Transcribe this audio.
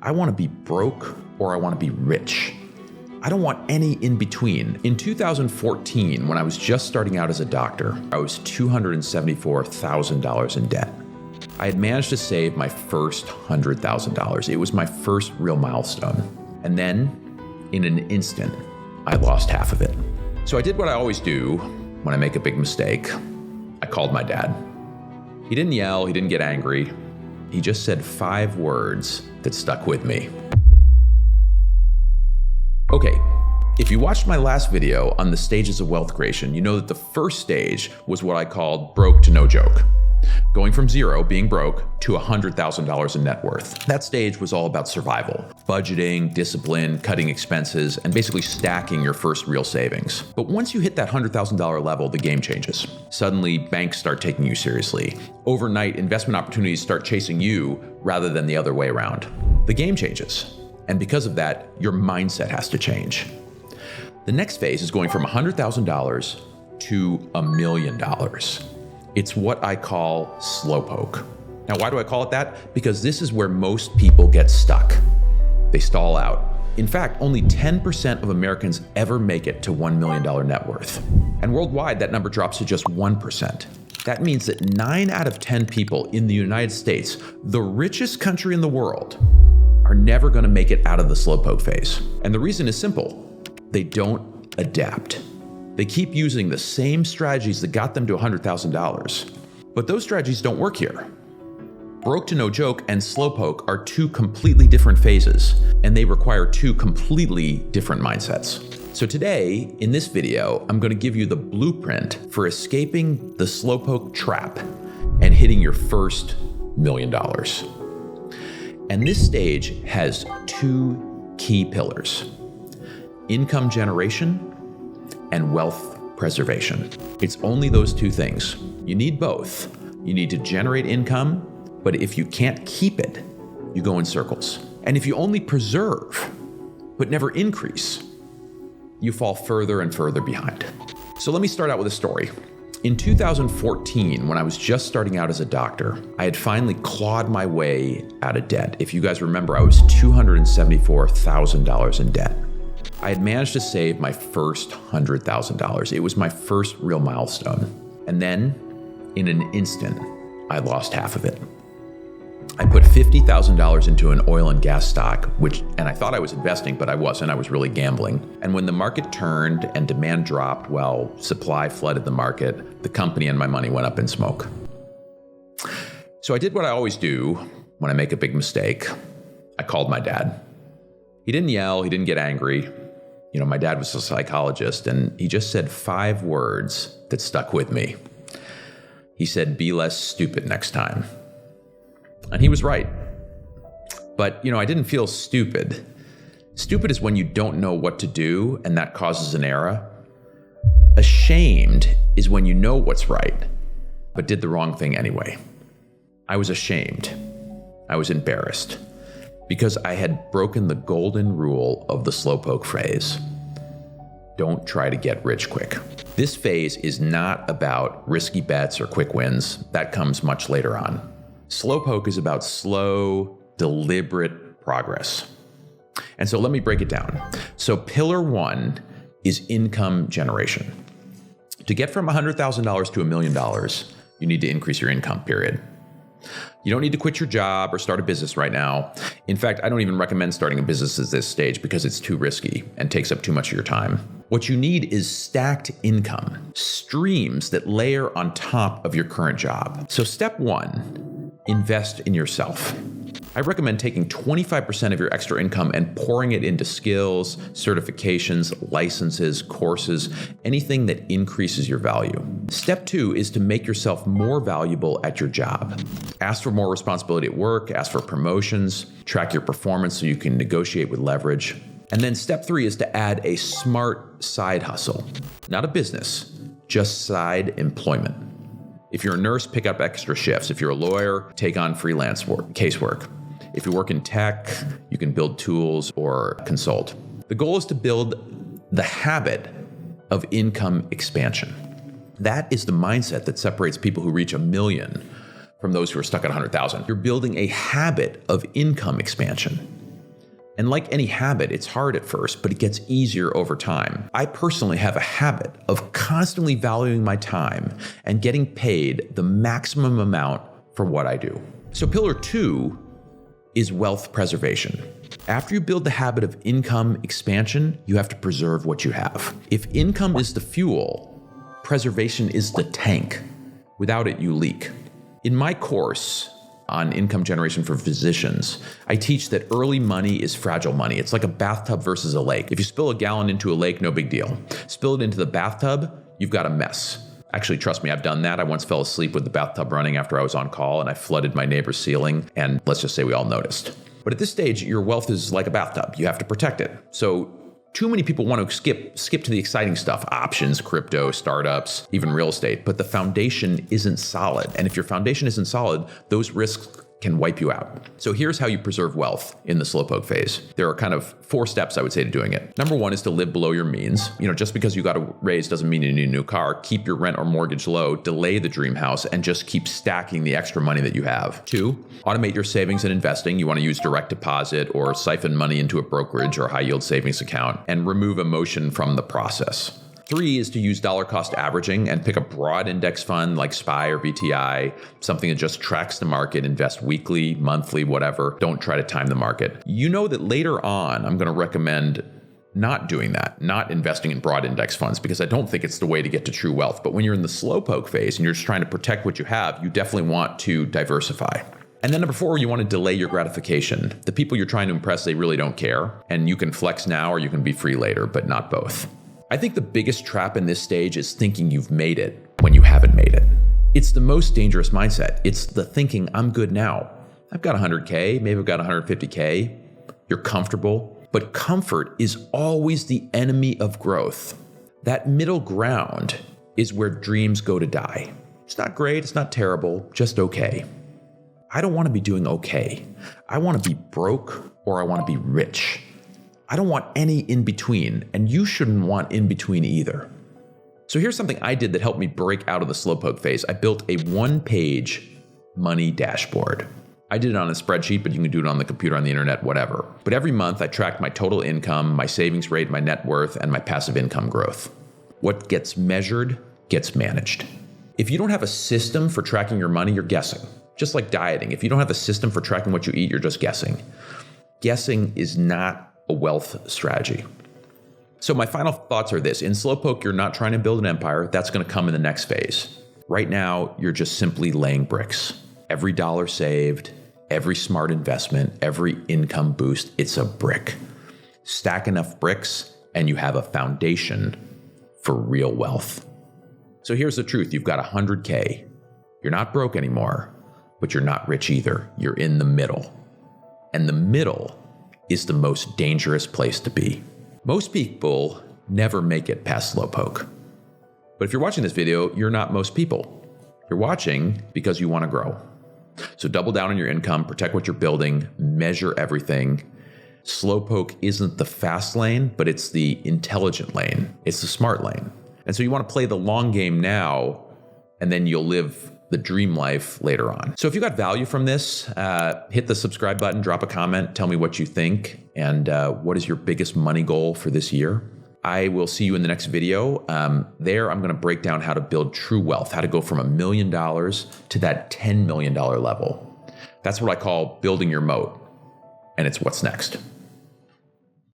I want to be broke or I want to be rich. I don't want any in between. In 2014, when I was just starting out as a doctor, I was $274,000 in debt. I had managed to save my first $100,000. It was my first real milestone. And then, in an instant, I lost half of it. So I did what I always do when I make a big mistake. I called my dad. He didn't yell, he didn't get angry. He just said 5 words that stuck with me. Okay, if you watched my last video on the stages of wealth creation, you know that the first stage was what I called broke to no joke. Going from zero, being broke, to $100,000 in net worth. That stage was all about survival, budgeting, discipline, cutting expenses, and basically stacking your first real savings. But once you hit that $100,000 level, the game changes. Suddenly, banks start taking you seriously. Overnight, investment opportunities start chasing you rather than the other way around. The game changes. And because of that, your mindset has to change. The next phase is going from $100,000 to $1 million. It's what I call Slowpoke. Now, why do I call it that? Because this is where most people get stuck. They stall out. In fact, only 10% of Americans ever make it to $1 million net worth. And worldwide, that number drops to just 1%. That means that 9 out of 10 people in the United States, the richest country in the world, are never going to make it out of the Slowpoke phase. And the reason is simple. They don't adapt. They keep using the same strategies that got them to $100,000. But those strategies don't work here. Broke to no joke and Slowpoke are 2 completely different phases, and they require 2 completely different mindsets. So today, in this video, I'm going to give you the blueprint for escaping the Slowpoke trap and hitting your first $1 million. And this stage has 2 key pillars: income generation and wealth preservation. It's only those 2 things. You need both. You need to generate income, but if you can't keep it, you go in circles. And if you only preserve, but never increase, you fall further and further behind. So let me start out with a story. In 2014, when I was just starting out as a doctor, I had finally clawed my way out of debt. If you guys remember, I was $274,000 in debt. I had managed to save my first $100,000. It was my first real milestone. And then, in an instant, I lost half of it. I put $50,000 into an oil and gas stock, and I thought I was investing, but I wasn't. I was really gambling. And when the market turned and demand dropped while supply flooded the market, the company and my money went up in smoke. So I did what I always do when I make a big mistake. I called my dad. He didn't yell, he didn't get angry. You know, my dad was a psychologist, and he just said 5 words that stuck with me. He said, "Be less stupid next time." And he was right. But, I didn't feel stupid. Stupid is when you don't know what to do, and that causes an error. Ashamed is when you know what's right, but did the wrong thing anyway. I was ashamed. I was embarrassed. Because I had broken the golden rule of the Slowpoke phase. Don't try to get rich quick. This phase is not about risky bets or quick wins. That comes much later on. Slowpoke is about slow, deliberate progress. And so let me break it down. So pillar 1 is income generation. To get from $100,000 to $1 million, you need to increase your income, period. You don't need to quit your job or start a business right now. In fact, I don't even recommend starting a business at this stage because it's too risky and takes up too much of your time. What you need is stacked income, streams that layer on top of your current job. So step 1, invest in yourself. I recommend taking 25% of your extra income and pouring it into skills, certifications, licenses, courses, anything that increases your value. Step 2 is to make yourself more valuable at your job. Ask for more responsibility at work, ask for promotions, track your performance so you can negotiate with leverage. And then step 3 is to add a smart side hustle, not a business, just side employment. If you're a nurse, pick up extra shifts. If you're a lawyer, take on freelance work, casework. If you work in tech, you can build tools or consult. The goal is to build the habit of income expansion. That is the mindset that separates people who reach $1 million from those who are stuck at 100,000. You're building a habit of income expansion. And like any habit, it's hard at first, but it gets easier over time. I personally have a habit of constantly valuing my time and getting paid the maximum amount for what I do. So pillar 2 is wealth preservation. After you build the habit of income expansion, you have to preserve what you have. If income is the fuel, preservation is the tank. Without it, you leak. In my course on income generation for physicians, I teach that early money is fragile money. It's like a bathtub versus a lake. If you spill a gallon into a lake, no big deal. Spill it into the bathtub, you've got a mess. Actually, trust me, I've done that. I once fell asleep with the bathtub running after I was on call, and I flooded my neighbor's ceiling, and let's just say we all noticed. But at this stage, your wealth is like a bathtub. You have to protect it. So too many people want to skip to the exciting stuff, options, crypto, startups, even real estate, but the foundation isn't solid. And if your foundation isn't solid, those risks can wipe you out. So here's how you preserve wealth in the Slowpoke phase. There are kind of 4 steps, I would say, to doing it. Number 1 is to live below your means. Just because you got a raise doesn't mean you need a new car. Keep your rent or mortgage low, delay the dream house, and just keep stacking the extra money that you have. 2, automate your savings and investing. You want to use direct deposit or siphon money into a brokerage or high yield savings account and remove emotion from the process. 3 is to use dollar cost averaging and pick a broad index fund like SPY or VTI, something that just tracks the market, invest weekly, monthly, whatever. Don't try to time the market. You know that later on, I'm going to recommend not doing that, not investing in broad index funds, because I don't think it's the way to get to true wealth. But when you're in the Slowpoke phase and you're just trying to protect what you have, you definitely want to diversify. And then number 4, you want to delay your gratification. The people you're trying to impress, they really don't care. And you can flex now or you can be free later, but not both. I think the biggest trap in this stage is thinking you've made it when you haven't made it. It's the most dangerous mindset. It's the thinking, I'm good now. I've got 100K, maybe I've got 150K. You're comfortable, but comfort is always the enemy of growth. That middle ground is where dreams go to die. It's not great, it's not terrible, just okay. I don't want to be doing okay. I want to be broke or I want to be rich. I don't want any in between, and you shouldn't want in between either. So here's something I did that helped me break out of the Slowpoke phase. I built a 1-page money dashboard. I did it on a spreadsheet, but you can do it on the computer, on the internet, whatever. But every month I tracked my total income, my savings rate, my net worth, and my passive income growth. What gets measured gets managed. If you don't have a system for tracking your money, you're guessing. Just like dieting. If you don't have a system for tracking what you eat, you're just guessing. Guessing is not a wealth strategy. So my final thoughts are this. In Slowpoke, you're not trying to build an empire. That's going to come in the next phase. Right now, you're just simply laying bricks. Every dollar saved, every smart investment, every income boost, it's a brick. Stack enough bricks and you have a foundation for real wealth. So here's the truth. You've got 100K. You're not broke anymore, but you're not rich either. You're in the middle. And the middle is the most dangerous place to be. Most people never make it past Slowpoke. But if you're watching this video, you're not most people. You're watching because you want to grow. So double down on your income, protect what you're building, measure everything. Slowpoke isn't the fast lane, but it's the intelligent lane. It's the smart lane. And so you want to play the long game now, and then you'll live the dream life later on. So if you got value from this, hit the subscribe button, drop a comment, tell me what you think, and what is your biggest money goal for this year. I will see you in the next video. There, I'm going to break down how to build true wealth, how to go from $1 million to that $10 million level. That's what I call building your moat, and it's what's next.